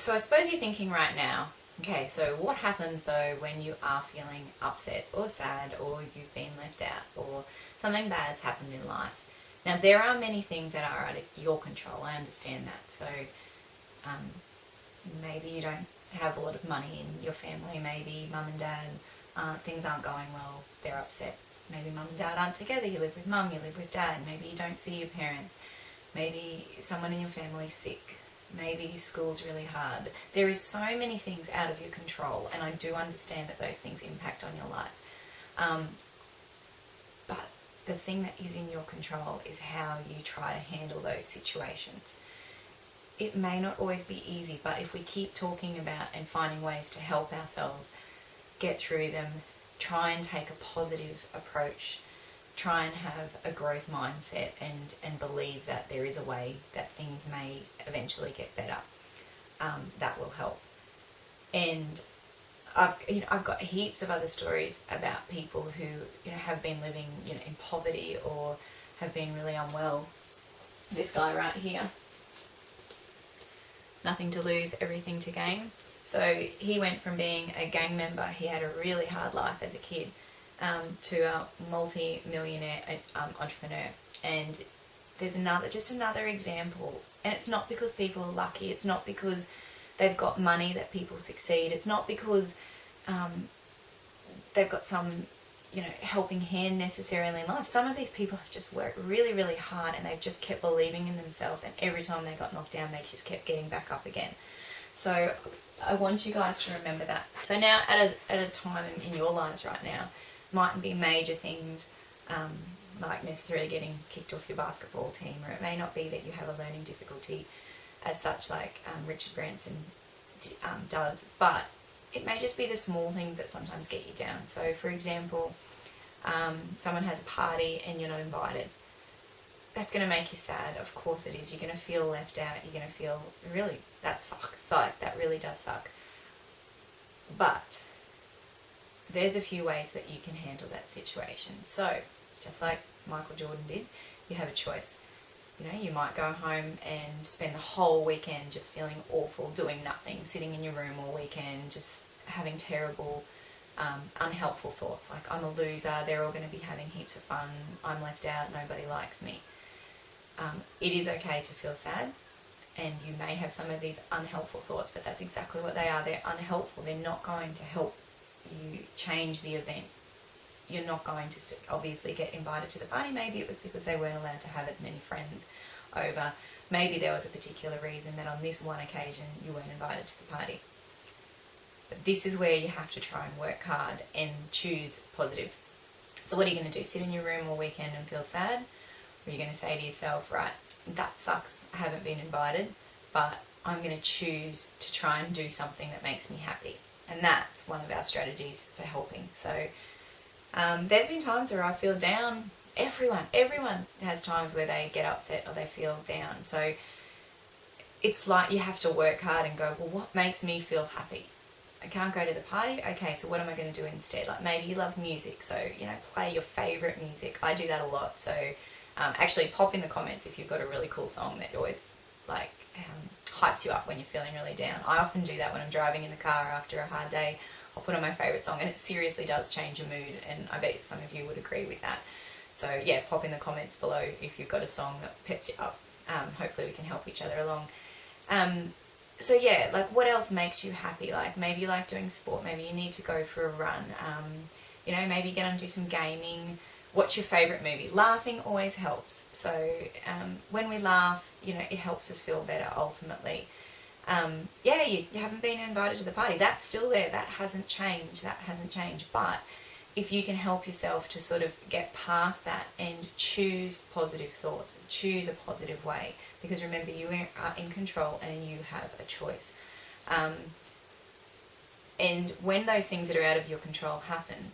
So I suppose you're thinking right now, okay, so what happens though when you are feeling upset or sad or you've been left out or something bad's happened in life? Now, there are many things that are out of your control. I understand that. So maybe you don't have a lot of money in your family. Maybe mum and dad, things aren't going well. They're upset. Maybe mum and dad aren't together. You live with mum, you live with dad. Maybe you don't see your parents. Maybe someone in your family's sick. Maybe school's really hard. There is so many things out of your control, and I do understand that those things impact on your life. But the thing that is in your control is how you try to handle those situations. It may not always be easy, but if we keep talking about and finding ways to help ourselves get through them, try and take a positive approach, try and have a growth mindset and believe that there is a way that things may eventually get better, that will help. And I've got heaps of other stories about people who have been living in poverty or have been really unwell. This guy right here, nothing to lose, everything to gain. So he went from being a gang member, he had a really hard life as a kid, to a multi-millionaire entrepreneur. And there's another example. And it's not because people are lucky. It's not because they've got money that people succeed. It's not because they've got some, helping hand necessarily in life. Some of these people have just worked really, really hard and they've just kept believing in themselves. And every time they got knocked down, they just kept getting back up again. So I want you guys to remember that. So now at a time in your lives right now, mightn't be major things like necessarily getting kicked off your basketball team, or it may not be that you have a learning difficulty as such like Richard Branson does, but it may just be the small things that sometimes get you down. So for example, someone has a party and you're not invited. That's going to make you sad. Of course it is. You're going to feel left out. You're going to feel really, that sucks. Like, that really does suck. But there's a few ways that you can handle that situation. So, just like Michael Jordan did, you have a choice. You might go home and spend the whole weekend just feeling awful, doing nothing, sitting in your room all weekend, just having terrible, unhelpful thoughts like, I'm a loser, they're all going to be having heaps of fun, I'm left out, nobody likes me. It is okay to feel sad, and you may have some of these unhelpful thoughts, but that's exactly what they are. They're unhelpful. They're not going to help you change the event. You're not going to obviously get invited to the party. Maybe it was because they weren't allowed to have as many friends over. Maybe there was a particular reason that on this one occasion you weren't invited to the party. But this is where you have to try and work hard and choose positive. So what are you going to do? Sit in your room all weekend and feel sad? Or are you going to say to yourself, right, that sucks, I haven't been invited, but I'm going to choose to try and do something that makes me happy. And that's one of our strategies for helping. So there's been times where I feel down. Everyone has times where they get upset or they feel down. So it's like you have to work hard and go, well, what makes me feel happy? I can't go to the party. Okay, so what am I going to do instead? Like maybe you love music, so play your favourite music. I do that a lot. So actually pop in the comments if you've got a really cool song that always hypes you up when you're feeling really down. I often do that when I'm driving in the car after a hard day. I'll put on my favourite song and it seriously does change your mood, and I bet some of you would agree with that. So yeah, pop in the comments below if you've got a song that peps you up. Hopefully we can help each other along. So yeah, like what else makes you happy? Like maybe you like doing sport, maybe you need to go for a run, maybe get on and do some gaming. What's your favourite movie? Laughing always helps. So when we laugh, it helps us feel better ultimately. You haven't been invited to the party. That's still there. That hasn't changed. But if you can help yourself to sort of get past that and choose positive thoughts, choose a positive way, because remember, you are in control and you have a choice. And when those things that are out of your control happen,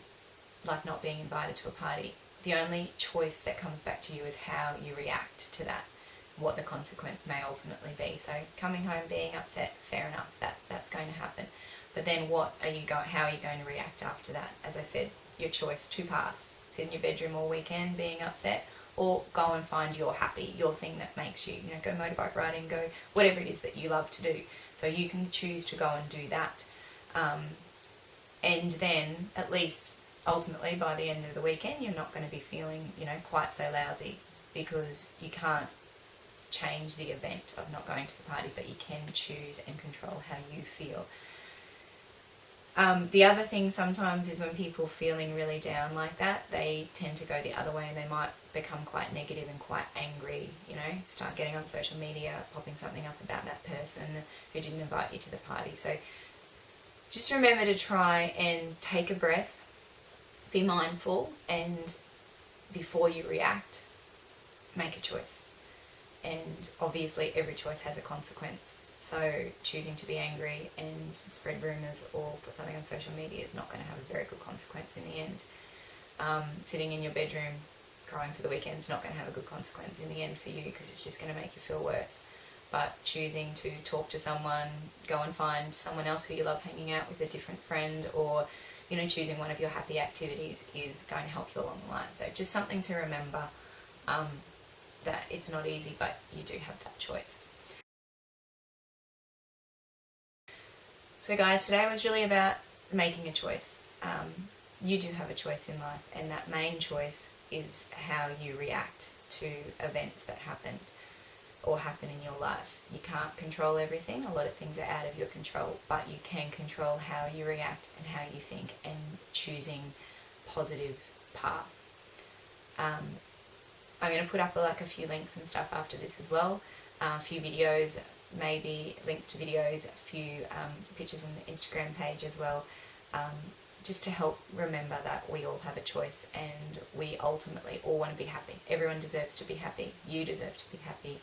like not being invited to a party, the only choice that comes back to you is how you react to that, what the consequence may ultimately be. So coming home being upset, fair enough, that's going to happen. But then how are you going to react after that? As I said, your choice, two paths. Sit in your bedroom all weekend being upset, or go and find your happy, your thing that makes you, go motorbike riding, go whatever it is that you love to do. So you can choose to go and do that. And then at least ultimately by the end of the weekend, you're not going to be feeling, quite so lousy, because you can't change the event of not going to the party, but you can choose and control how you feel. The other thing sometimes is when people feeling really down like that, they tend to go the other way and they might become quite negative and quite angry, start getting on social media, popping something up about that person who didn't invite you to the party. So just remember to try and take a breath, be mindful, and before you react, make a choice. And obviously every choice has a consequence. So choosing to be angry and spread rumours or put something on social media is not going to have a very good consequence in the end. Sitting in your bedroom crying for the weekend is not going to have a good consequence in the end for you, because it's just going to make you feel worse. But choosing to talk to someone, go and find someone else who you love hanging out with, a different friend, or choosing one of your happy activities is going to help you along the line. So just something to remember, that it's not easy, but you do have that choice. So guys, today was really about making a choice. You do have a choice in life, and that main choice is how you react to events that happened or happen in your life. You can't control everything. A lot of things are out of your control, but you can control how you react and how you think, and choosing positive path. I'm going to put up a few links and stuff after this as well, a few videos, maybe links to videos, a few pictures on the Instagram page as well, just to help remember that we all have a choice and we ultimately all want to be happy. Everyone deserves to be happy. You deserve to be happy.